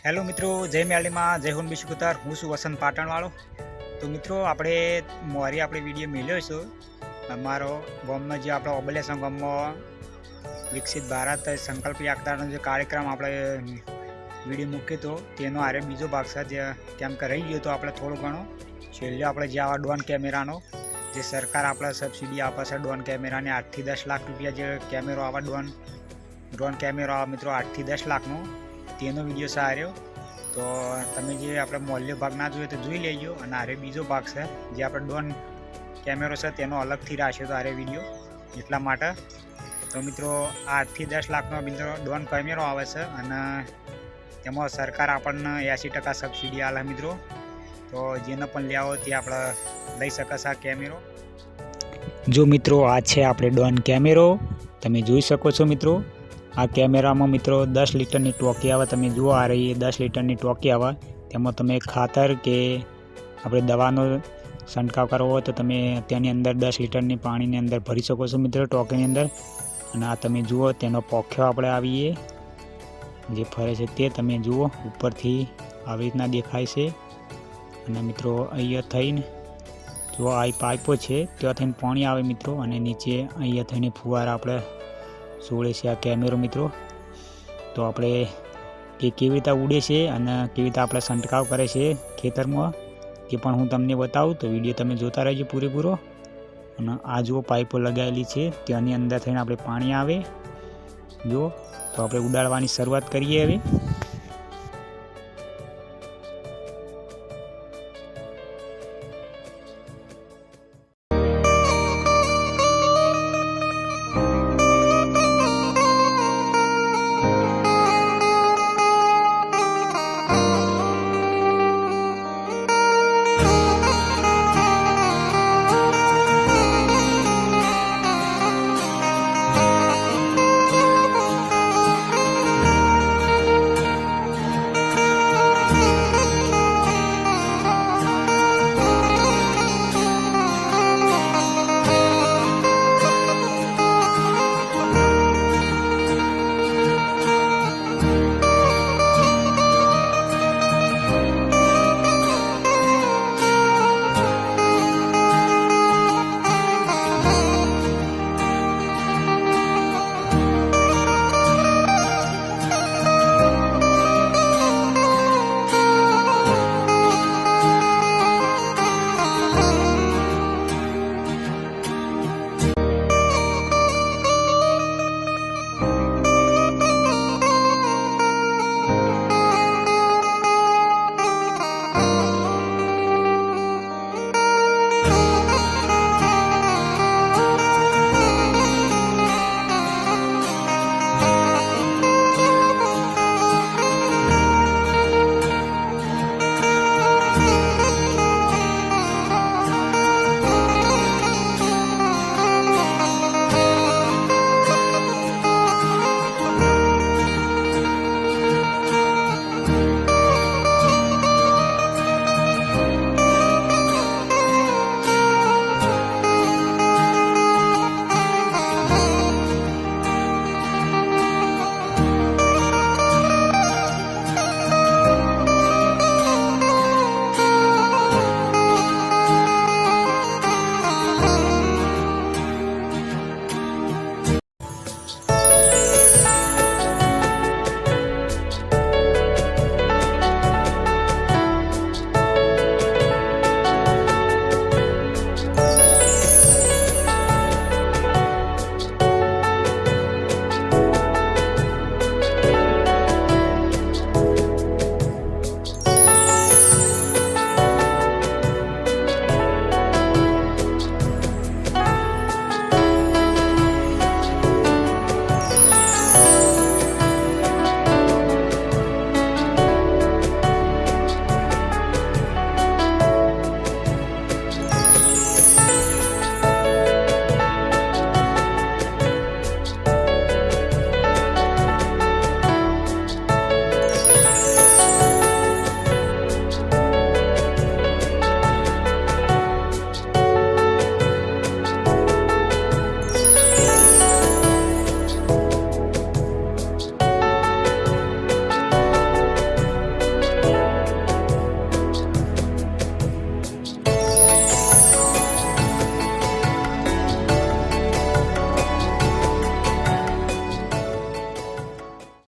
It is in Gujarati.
हेलो मित्रों, जय म्याली में जय होन बिशुकुतार। हूँ छू वसंत पाटणवाळो। तो मित्रों, આપણે મોરી આપણે વિડીયો મેલ્યો છે અમારો ગામનો જે આપણો ઓબલેસણ ગામમાં વિકસિત ભારત સંકલ્પ યાત્રાનો જે કાર્યક્રમ આપણે વિડીયો મૂક્યો હતો તેનો આરે બીજો ભાગ છે, જે કેમ કે રહી ગયો તો આપણે થોડું ઘણું છેલ્લે આપણે જે આવા ડ્રોન કેમેરાનો જે સરકાર આપણે સબસિડી આપે છે ડ્રોન કેમેરાને 8 થી 10 લાખ રૂપિયા જે કેમેરો આવા ડ્રોન કેમેરો આવા મિત્રો 8 થી 10 લાખનો તેનો વિડીયો છે આર્યો। તો તમે જે આપણે મોલ્યો ભાગ ના જોયો તો જોઈ લેજો, અને આરે બીજો ભાગ છે જે આપણે ડ્રોન કેમેરો છે તેનો અલગથી રાખ્યો તો આરે વિડીયો એટલા માટે। તો મિત્રો 8 થી 10 લાખનો મિત્રો ડ્રોન કેમેરો આવે છે અને તેમાં સરકાર આપણને 80% સબસિડી આલે મિત્રો। તો જેને પણ લેવો તે આપણે લઈ શકે છે આ કેમેરો। જો મિત્રો આ છે આપણે ડ્રોન કેમેરો, તમે જોઈ શકો છો મિત્રો। આ કેમેરામાં મિત્રો 10 લીટરની ટોકી આવે, તમે જુઓ આ રહી 10 લીટરની ટોકી આવે। તેમાં તમે ખાતર કે આપણે દવાનો છંટકાવ કરવો હોય તો તમે તેની અંદર 10 લીટરની પાણીની અંદર ભરી શકો છો મિત્રો ટોકીની અંદર। અને આ તમે જુઓ તેનો પોખ્યો આપણે આવીએ જે ફરે છે તે તમે જુઓ ઉપરથી આવી રીતના દેખાય છે। અને મિત્રો અહીંયા થઈને જો આ પાઇપો છે ત્યાં થઈને પાણી આવે મિત્રો, અને નીચે અહીંયા થઈને ફુવારા આપણે છોડે છે આ કેમેરો મિત્રો। તો આપણે એ કેવી રીતે ઉડે છે અને કેવી રીતે આપણે છંટકાવ કરે છે ખેતરમાં તે પણ હું તમને બતાવું, તો વિડીયો તમે જોતા રહેજો પૂરેપૂરો। અને આ જુઓ પાઇપો લગાવેલી છે ત્યાંની અંદર થઈને આપણે પાણી આવે જો, તો આપણે ઉડાડવાની શરૂઆત કરીએ હવે।